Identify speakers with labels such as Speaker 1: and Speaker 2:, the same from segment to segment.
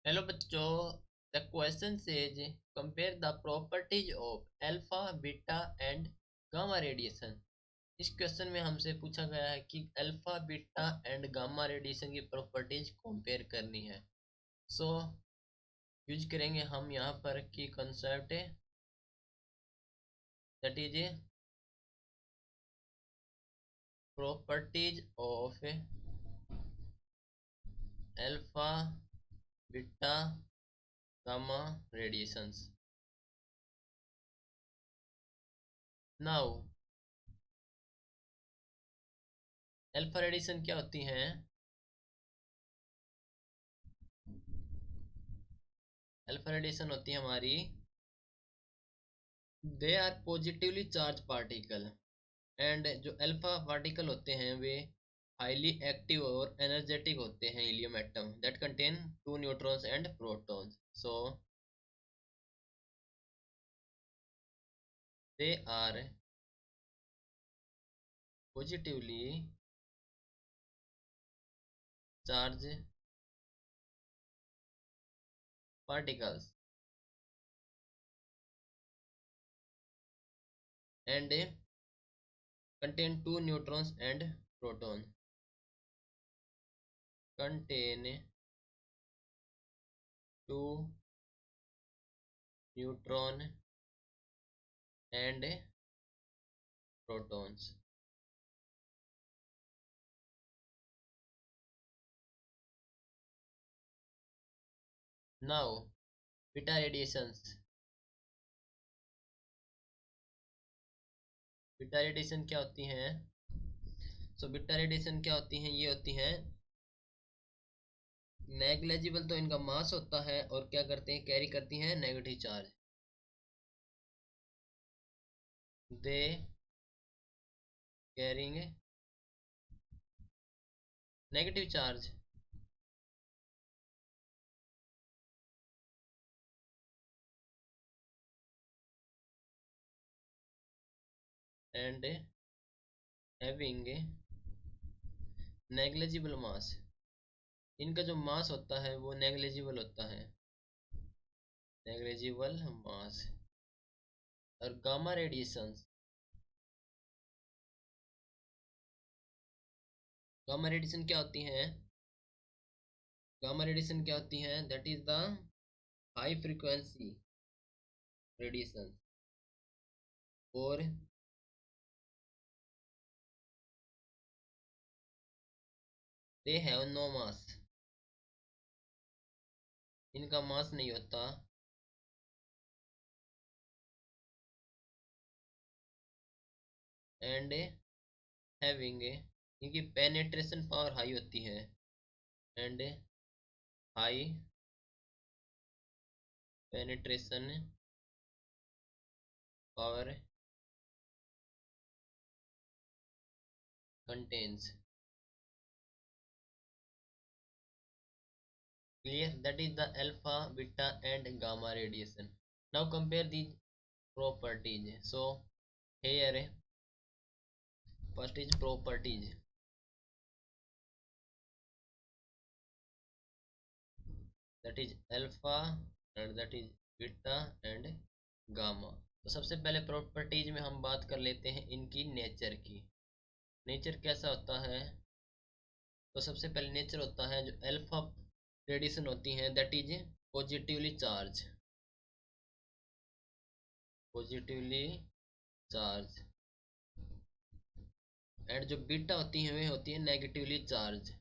Speaker 1: Hello बच्चों, the question says compare the properties of alpha beta and gamma radiation. इस question में हमसे पूछा गया है कि alpha beta and gamma radiation की प्रॉपर्टीज कंपेयर करनी है। सो यूज करेंगे हम यहाँ पर की कंसेप्ट है, that is properties of alpha beta gamma radiations. Now alpha radiation क्या होती हैं? अल्फा रेडिएशन होती है हमारी, they are positively charge particle, and जो अल्फा पार्टिकल होते हैं वे हाईली एक्टिव और एनर्जेटिक होते हैं helium atom that contain two neutrons and protons. So they are positively charge particles and contain two neutrons and proton, contain two neutron and protons। now beta radiations, beta radiation क्या होती हैं? So beta radiation क्या होती हैं? ये होती हैं negligible, तो इनका मास होता है और क्या करते हैं, कैरी करती हैं negative charge. They carrying negative charge and having negligible mass. इनका जो मास होता है वो नेग्लेजिबल होता है, नेग्लेजिबल मास। और गामा रेडिएशंस, गामा रेडिएशन क्या होती हैं? गामा रेडिएशन क्या होती हैं? That is the high frequency radiation और दे हैव नो मास, इनका मास नहीं होता। एंड हैविंग, इनकी पेनेट्रेशन पावर हाई होती है, and high penetration power contains, clear, that is the alpha beta and gamma radiation। now compare these properties। so here first is properties, that is alpha and that is beta and gamma। तो सबसे पहले properties में हम बात कर लेते हैं इनकी नेचर की। नेचर कैसा होता है? तो सबसे पहले नेचर होता है जो अल्फा रेडिएशन होती है that is positively charge, positively charge. And जो बीटा होती है वे होती है नेगेटिवली चार्ज,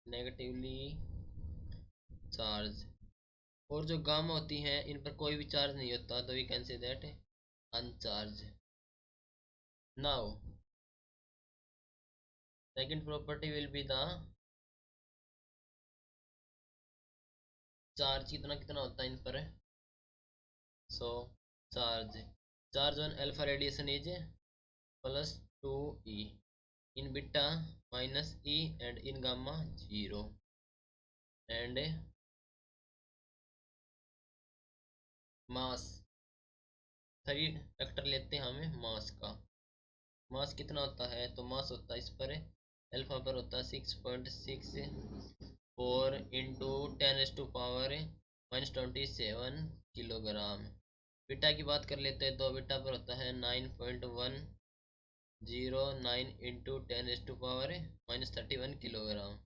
Speaker 1: नेगेटिवली चार्ज। और जो गामा होती हैं इन पर कोई भी चार्ज नहीं होता, तो we can say that uncharged. Now second property will be the charge, कितना कितना होता है इन पर। So charge, charge on alpha radiation is plus 2e, in beta minus e and in gamma 0। And mass, सभी फैक्टर लेते हैं हमें मास का। मास कितना होता है? तो मास होता है इस पर अल्फा पर होता है 6.64 इंटू 10⁻⁻27 किलोग्राम। बीटा की बात कर लेते हैं तो बीटा पर होता है 9.109 into 10⁻⁻31 kilogram.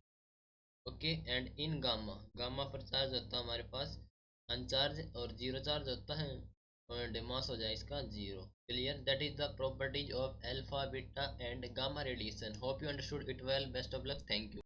Speaker 1: Okay, and in gamma, gamma पर चार्ज होता है हमारे पास अनचार्ज और जीरो चार्ज होता है, और मास हो जाए इसका zero. Clear, that is the properties of alpha beta and gamma radiation. Hope you understood it well. Best of luck, thank you.